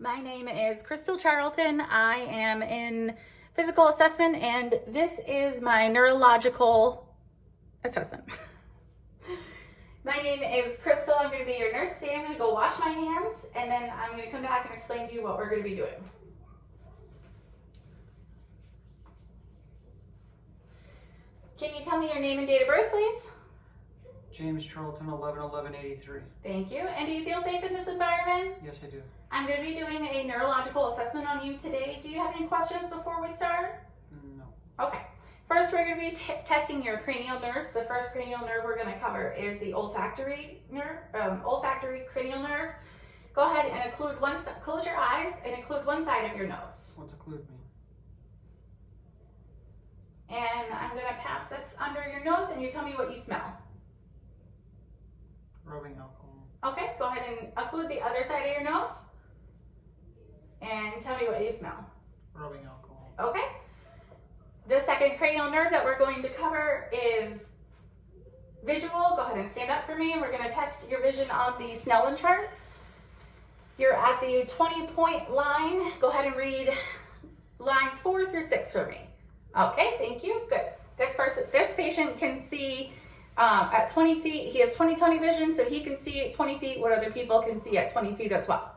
My name is Crystal Charlton. I am in physical assessment and this is my neurological assessment. My name is Crystal. I'm going to be your nurse today. I'm going to go wash my hands and then I'm going to come back and explain to you what we're going to be doing. Can you tell me your name and date of birth, please? James Charlton, 11/11/83. Thank you. And do you feel safe in this environment? Yes, I do. I'm going to be doing a neurological assessment on you today. Do you have any questions before we start? No. Okay. First, we're going to be testing your cranial nerves. The first cranial nerve we're going to cover is the olfactory nerve, olfactory cranial nerve. Go ahead and close your eyes and include one side of your nose. What's occlude mean? And I'm going to pass this under your nose and you tell me what you smell. Rubbing alcohol. Okay, go ahead and occlude the other side of your nose. And tell me what you smell. Rubbing alcohol. Okay. The second cranial nerve that we're going to cover is visual. Go ahead and stand up for me and we're going to test your vision on the Snellen chart. You're at the 20-point line. Go ahead and read lines 4 through 6 for me. Okay, thank you. Good. This patient can see at 20 feet. He has 20/20 vision, so he can see at 20 feet what other people can see at 20 feet as well.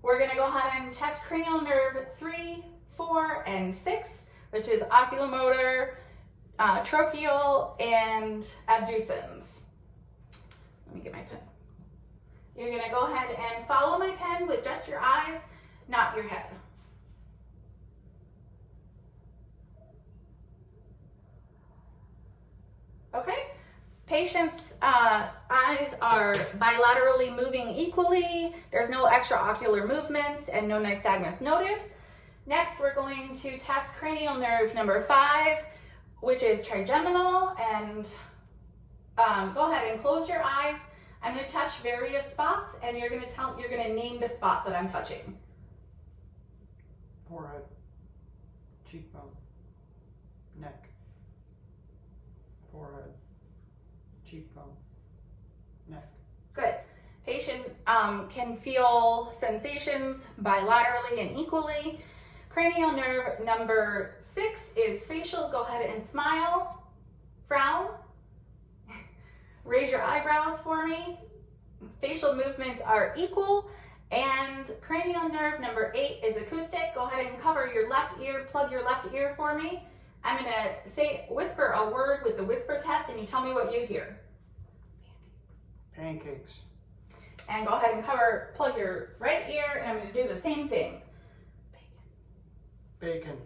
We're going to go ahead and test cranial nerve 3, 4, and 6, which is oculomotor, trocheal, and abducens. Let me get my pen. You're going to go ahead and follow my pen with just your eyes, not your head. Okay, patient's eyes are bilaterally moving equally. There's no extraocular movements and no nystagmus noted. Next, we're going to test cranial nerve number 5, which is trigeminal. And go ahead and close your eyes. I'm going to touch various spots, and you're going to name the spot that I'm touching. Forehead, cheekbone, neck. Forehead, cheekbone, neck. Good. Patient can feel sensations bilaterally and equally. Cranial nerve number 6 is facial. Go ahead and smile, frown, raise your eyebrows for me. Facial movements are equal. And cranial nerve number 8 is acoustic. Go ahead and cover your left ear, plug your left ear for me. I'm going to whisper a word with the whisper test and you tell me what you hear. Pancakes. And go ahead and plug your right ear and I'm going to do the same thing. Bacon.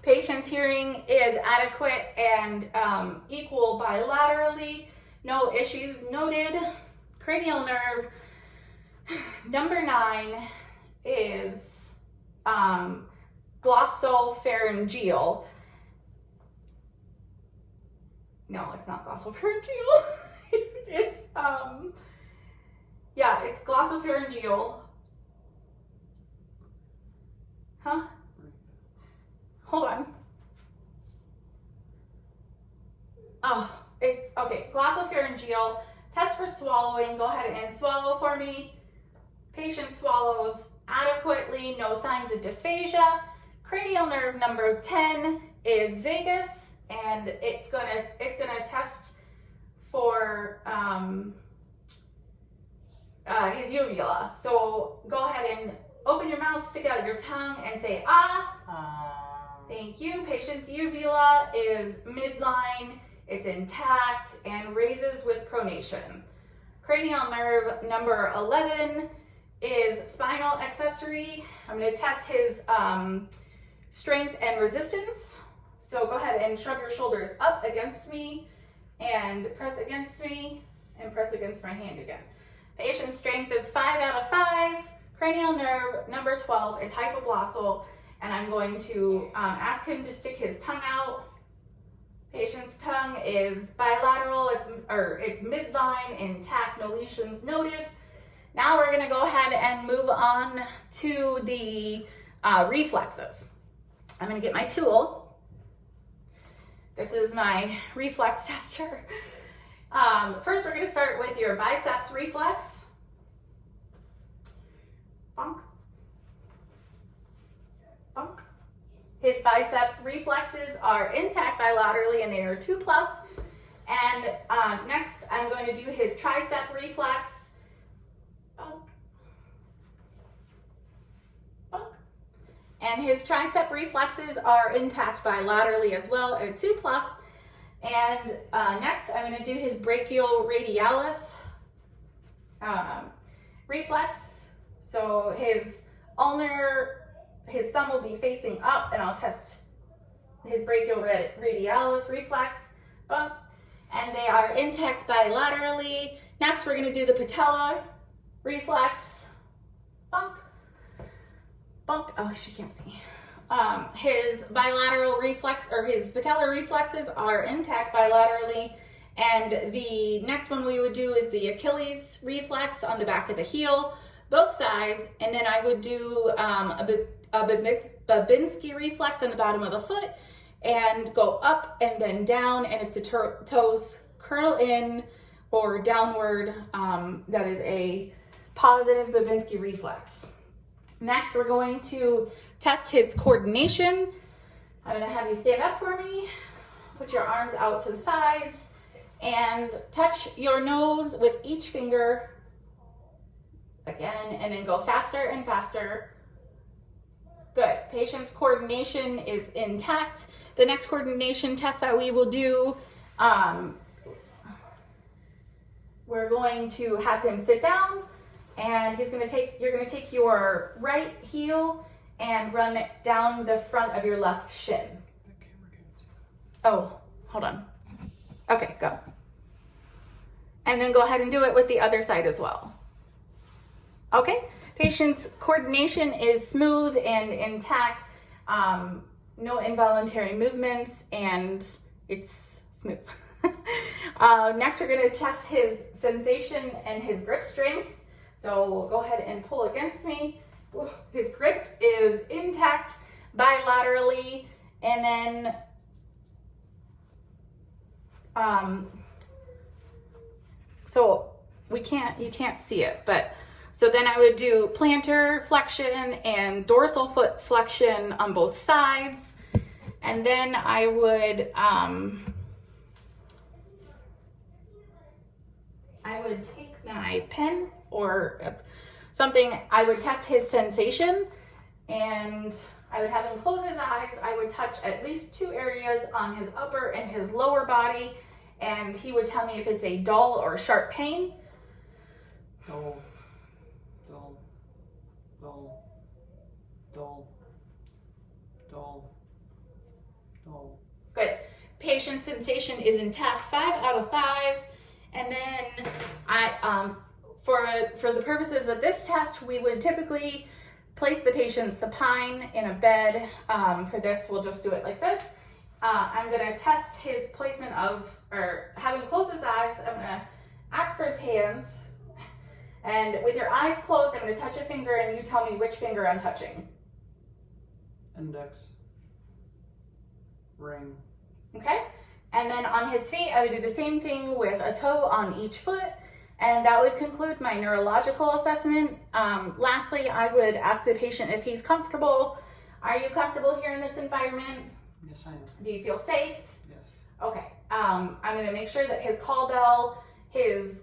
Patient's hearing is adequate and equal bilaterally. No issues noted. Cranial nerve number 9 is glossopharyngeal. No, it's not glossopharyngeal. It's it's glossopharyngeal. Huh? Hold on. Okay, glossopharyngeal. Test for swallowing. Go ahead and swallow for me. Patient swallows adequately, no signs of dysphagia. Cranial nerve number 10 is vagus, and it's gonna test for his uvula. So go ahead and open your mouth, stick out your tongue, and say ah. Thank you. Patient's uvula is midline, it's intact, and raises with pronation. Cranial nerve number 11 is spinal accessory. I'm going to test his strength and resistance. So go ahead and shrug your shoulders up against me and press against me and press against my hand again. Patient strength is 5 out of 5. Cranial nerve number 12 is hypoglossal, and I'm going to ask him to stick his tongue out. Patient's tongue is bilateral, it's midline, intact, no lesions noted. Now we're going to go ahead and move on to the reflexes. I'm going to get my tool. This is my reflex tester. First, we're going to start with your biceps reflex. His bicep reflexes are intact bilaterally and they are 2+. And next I'm going to do his tricep reflex. Bunk. Bunk. And his tricep reflexes are intact bilaterally as well at a 2+. And next I'm going to do his brachioradialis reflex. So his ulnar, his thumb will be facing up, and I'll test his brachioradialis reflex. Bump. And they are intact bilaterally. Next we're going to do the patella reflex. Bump. Bump. Oh, she can't see. His bilateral reflex, or his patellar reflexes are intact bilaterally. And the next one we would do is the Achilles reflex on the back of the heel, both sides. And then I would do a Babinski reflex on the bottom of the foot and go up and then down. And if the toes curl in or downward, that is a positive Babinski reflex. Next, we're going to test his coordination. I'm going to have you stand up for me, put your arms out to the sides, and touch your nose with each finger again, and then go faster and faster. Good. Patient's coordination is intact. The next coordination test that we will do, we're going to have him sit down, and you're going to take your right heel and run it down the front of your left shin. Oh, hold on. Okay, go. And then go ahead and do it with the other side as well. Okay, patient's coordination is smooth and intact. No involuntary movements, and it's smooth. Next, we're going to test his sensation and his grip strength. So go ahead and pull against me. His grip is intact bilaterally, and then so you can't see it, but so then I would do plantar flexion and dorsal foot flexion on both sides, and then I would take my pen or something. I would test his sensation, and I would have him close his eyes. I would touch at least 2 areas on his upper and his lower body, and he would tell me if it's a dull or sharp pain. Dull, dull, dull, dull, dull, dull. Good. Patient sensation is intact, 5 out of 5. And then for the purposes of this test, we would typically place the patient supine in a bed. For this, we'll just do it like this. I'm going to test his placement or have him close his eyes. I'm going to ask for his hands. And with your eyes closed, I'm going to touch a finger, and you tell me which finger I'm touching. Index. Ring. Okay? And then on his feet, I would do the same thing with a toe on each foot. And that would conclude my neurological assessment. Lastly, I would ask the patient if he's comfortable. Are you comfortable here in this environment? Yes, I am. Do you feel safe? Yes. Okay. I'm going to make sure that his call bell is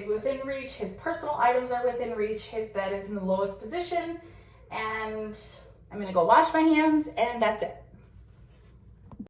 within reach. His personal items are within reach. His bed is in the lowest position. And I'm going to go wash my hands, and that's it.